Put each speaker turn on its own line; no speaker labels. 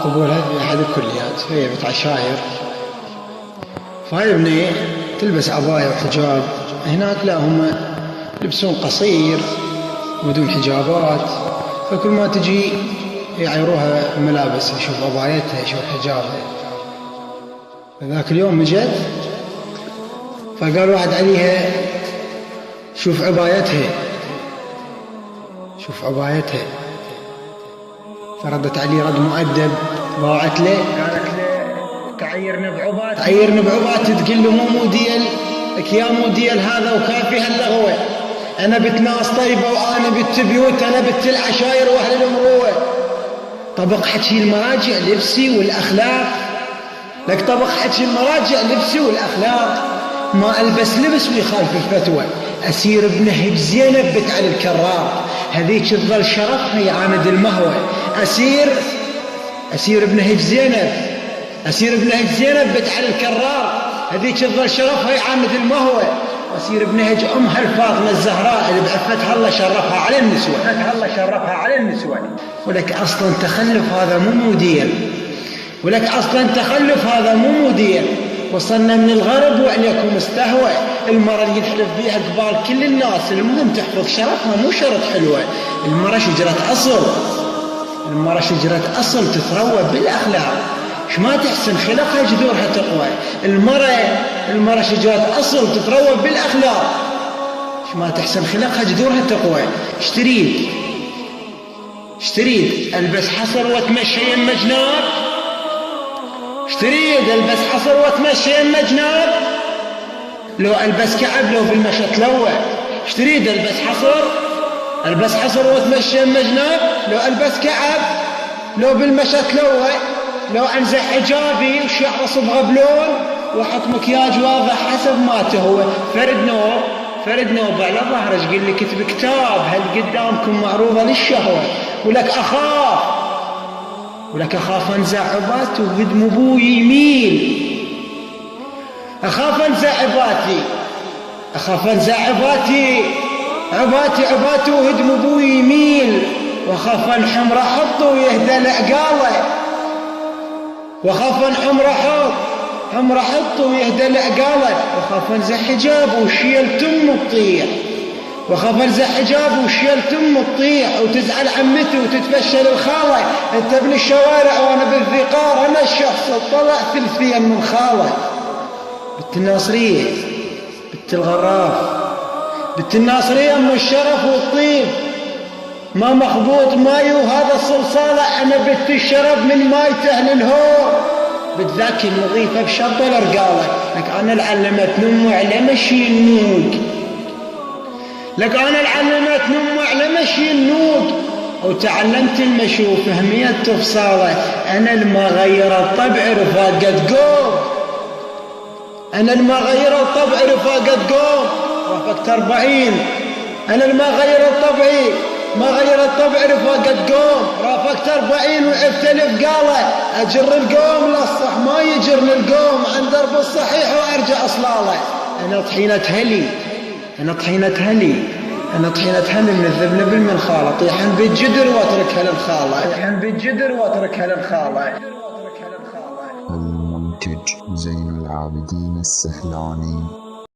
قبولها في أحد الكليات، هي بنت عشاير. فهاي ابني تلبس عباية وحجاب، هناك لا، هم يلبسون قصير بدون حجابات، فكل ما تجي يعيروها ملابس، يشوف عبايتها يشوف حجابها. فذاك اليوم جت فقال واحد عليها شوف عبايتها شوف عبايتها، فردت عليه رد مؤدب، ضاعت له قالت له تعيرني بعبات، تعيرني بعبات، تقول له مو ديال لك يا مو ديال هذا وكافي هاللغوه، انا بنت ناس طيبه وانا بنت بيوت، انا بنت العشاير واهل المروه. طبق حكي المراجع لبسي والاخلاق، لك طبق حكي المراجع لبسي والاخلاق، ما البس لبس ويخالف الفتوى، اسير بنهج زينب بنت علي الكرار، هذيك تظل شرفها يعاند المهوى، اسير بنهج زينب، اسير بنهج زينب بنت علي الكرار، هذيك تظل شرفها يعاند المهوى، واسير بنهج امها الفاطمه الزهراء اللي بعفتها الله شرفها على النسوه، الله شرفها على النسوه. ولك اصلا تخلف هذا مو موديل، ولك اصلا تخلف هذا مو موديل. وصلنا من الغرب وعليكم استهوى، المرأة اللي ينحلف بيها قبال كل الناس، المهم تحفظ شرفها مو شرط حلوة. المرأة شجرة أصل، المرأة شجرة أصل تتروى بالأخلاق، ايش ما تحسن خلقها جذورها تقوى. المرأة شجرة أصل تتروى بالأخلاق، ايش ما تحسن خلقها جذورها تقوى. ايش تريد البس حصر واتمشى يم جناب؟ ايش تريد البس حصر واتمشى يم جناب؟ لو البس كعب لو بالمشى تلوى. ايش تريد البس حصر واتمشى يم جناب؟ لو البس كعب لو بالمشى تلوى. لو انزع حجابي وشعر صبغه بلون واحط مكياج واضح حسب ما تهوى. فرد نوب على ظهرك قل لي كتب كتاب هل قدامكم معروضه للشهوه. ولك اخاف انزع عباتي وهدم ابوي يميل، اخاف انزع عباتي وهدم ابوي يميل، واخاف انحمر احطه ويهدى العقاله، واخاف انحمر احطه ويهدى العقاله، واخاف انزع حجابه وشيل تمه تطيح، واخاف انزع حجابه وشيل تمه تطيح وتزعل عمتي وتتفشل الخاله. انت ابن الشوارع وانا بالذقار، انا الشخص طلع ثلثين من خاله. بنت الناصريه بنت الغراف، بنت الناصريه ام الشرف والطيب، ما مخبوط ماي وهذا الصلصالة، انا بنت الشرف من مايته للهور. بتذاكي النظيفه بشط الارقاله، لك انا العلمت نمو على مشي النوق، لك انا العلمت نمو على مشي النوق، وتعلمت المشي وفهميت تفصاله. انا الما غير الطبع رفاقة قوم، انا الما غير الطبع رفاقة قوم، رافقت 40. انا الما غير الطبع رفاقة قوم، رافقت 40 وعفت الافقاله. اجر القوم للصح ما يجرني القوم، عن درب الصحيح وارجع اصلاله. انا طحينة هلي من الذبل بالمنخاله، طيحن بالجدر واتركها للخاله.
المنتج زين العابدين السهلاني.